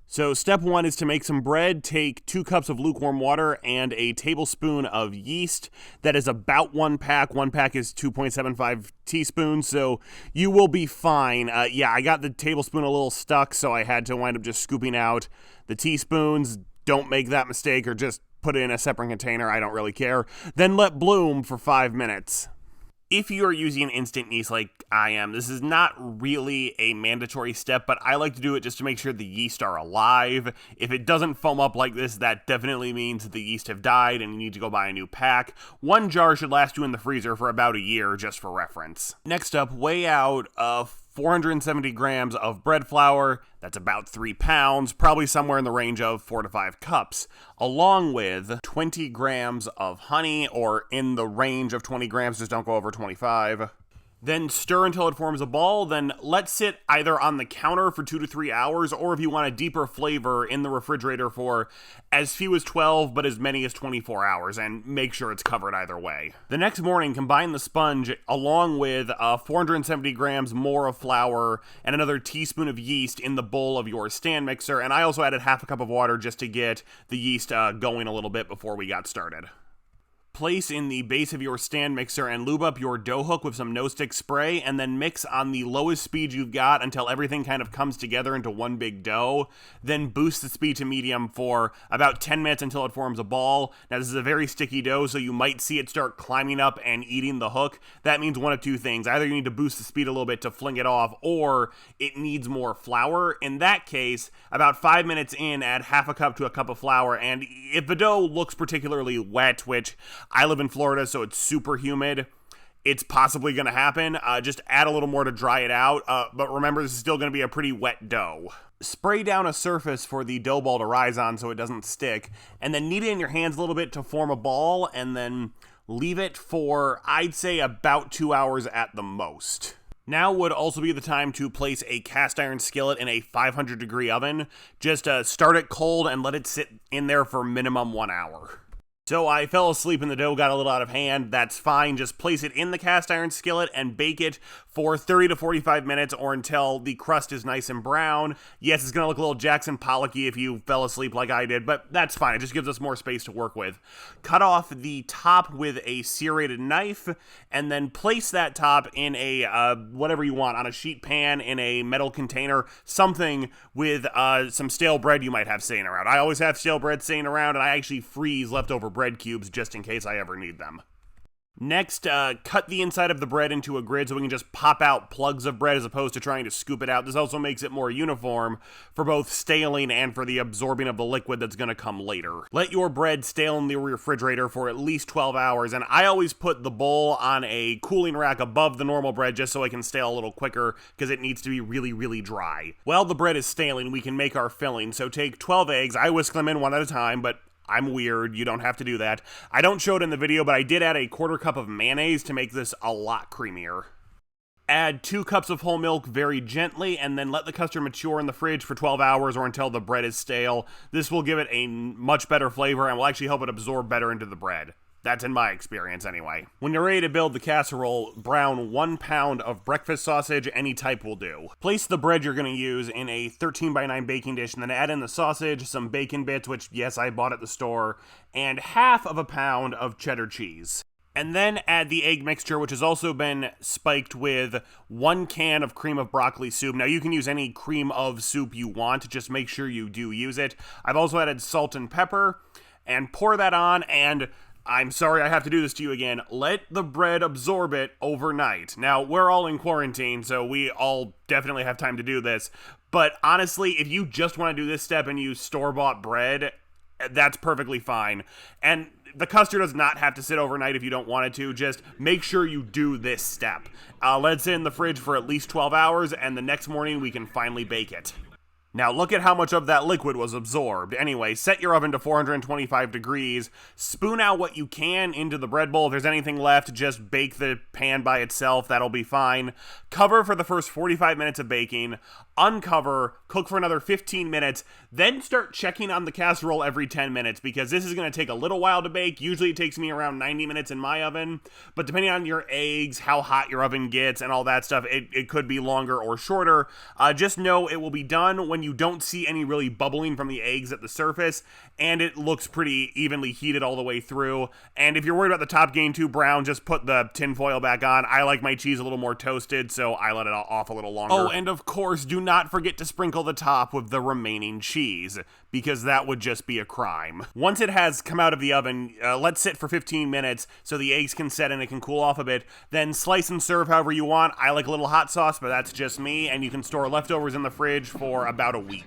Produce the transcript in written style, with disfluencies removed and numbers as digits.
So step one is to make some bread. Take 2 cups of lukewarm water and a tablespoon of yeast. That is about 1 pack. 1 pack is 2.75 teaspoons, so you will be fine. Yeah, I got the tablespoon a little stuck, so I had to wind up just scooping out the teaspoons. Don't make that mistake, or just put it in a separate container. I don't really care. Then let bloom for 5 minutes. If you are using instant yeast like I am, this is not really a mandatory step, but I like to do it just to make sure the yeast are alive. If it doesn't foam up like this, that definitely means that the yeast have died and you need to go buy a new pack. 1 jar should last you in the freezer for about a year, just for reference. Next up, weigh out 470 grams of bread flour. That's about 3 pounds, probably somewhere in the range of 4 to 5 cups, along with 20 grams of honey, or in the range of 20 grams, just don't go over 25. Then stir until it forms a ball, then let sit either on the counter for 2 to 3 hours, or if you want a deeper flavor, in the refrigerator for as few as 12, but as many as 24 hours, and make sure it's covered either way. The next morning, combine the sponge along with 470 grams more of flour and another teaspoon of yeast in the bowl of your stand mixer, and I also added half a cup of water just to get the yeast going a little bit before we got started. Place in the base of your stand mixer and lube up your dough hook with some no-stick spray, and then mix on the lowest speed you've got until everything kind of comes together into one big dough. Then boost the speed to medium for about 10 minutes until it forms a ball. Now, this is a very sticky dough, so you might see it start climbing up and eating the hook. That means one of two things. Either you need to boost the speed a little bit to fling it off, or it needs more flour. In that case, about 5 minutes in, add half a cup to a cup of flour, and if the dough looks particularly wet, which I live in Florida, so it's super humid, it's possibly going to happen. Just add a little more to dry it out, but remember, this is still going to be a pretty wet dough. Spray down a surface for the dough ball to rise on so it doesn't stick, and then knead it in your hands a little bit to form a ball, and then leave it for, I'd say, about 2 hours at the most. Now would also be the time to place a cast iron skillet in a 500 degree oven. Just start it cold and let it sit in there for minimum 1 hour. So I fell asleep and the dough got a little out of hand. That's fine. Just place it in the cast iron skillet and bake it for 30 to 45 minutes, or until the crust is nice and brown. Yes, it's going to look a little Jackson Pollocky if you fell asleep like I did, but that's fine. It just gives us more space to work with. Cut off the top with a serrated knife, and then place that top in a, whatever you want, on a sheet pan, in a metal container, something with some stale bread you might have sitting around. I always have stale bread sitting around, and I actually freeze leftover bread cubes just in case I ever need them. Next, cut the inside of the bread into a grid so we can just pop out plugs of bread as opposed to trying to scoop it out. This also makes it more uniform for both staling and for the absorbing of the liquid that's going to come later. Let your bread stale in the refrigerator for at least 12 hours, and I always put the bowl on a cooling rack above the normal bread just so it can stale a little quicker, because it needs to be really, really dry. While the bread is staling, we can make our filling. So take 12 eggs. I whisk them in one at a time, but I'm weird, you don't have to do that. I don't show it in the video, but I did add a 1/4 cup of mayonnaise to make this a lot creamier. Add 2 cups of whole milk very gently, and then let the custard mature in the fridge for 12 hours or until the bread is stale. This will give it a much better flavor and will actually help it absorb better into the bread. That's in my experience anyway. When you're ready to build the casserole, brown 1 pound of breakfast sausage, any type will do. Place the bread you're going to use in a 13x9 baking dish, and then add in the sausage, some bacon bits, which yes, I bought at the store, and half of a pound of cheddar cheese. And then add the egg mixture, which has also been spiked with 1 can of cream of broccoli soup. Now, you can use any cream of soup you want, just make sure you do use it. I've also added salt and pepper, and pour that on, and I'm sorry I have to do this to you again, let the bread absorb it overnight. Now, we're all in quarantine, so we all definitely have time to do this, but honestly, if you just want to do this step and use store-bought bread, that's perfectly fine. And the custard does not have to sit overnight if you don't want it to. Just make sure you do this step. Let it sit in the fridge for at least 12 hours, and the next morning we can finally bake it. Now look at how much of that liquid was absorbed. Anyway, set your oven to 425 degrees, spoon out what you can into the bread bowl. If there's anything left, just bake the pan by itself, that'll be fine. Cover for the first 45 minutes of baking, uncover, cook for another 15 minutes, then start checking on the casserole every 10 minutes, because this is going to take a little while to bake. Usually it takes me around 90 minutes in my oven, but depending on your eggs, how hot your oven gets, and all that stuff, it could be longer or shorter. Just know it will be done when you don't see any really bubbling from the eggs at the surface, and it looks pretty evenly heated all the way through. And if you're worried about the top getting too brown, just put the tin foil back on. I like my cheese a little more toasted, so I let it off a little longer. Oh, and of course, do not forget to sprinkle the top with the remaining cheese, because that would just be a crime. Once it has come out of the oven, let sit for 15 minutes so the eggs can set and it can cool off a bit. Then slice and serve however you want. I like a little hot sauce, but that's just me, and you can store leftovers in the fridge for about a week.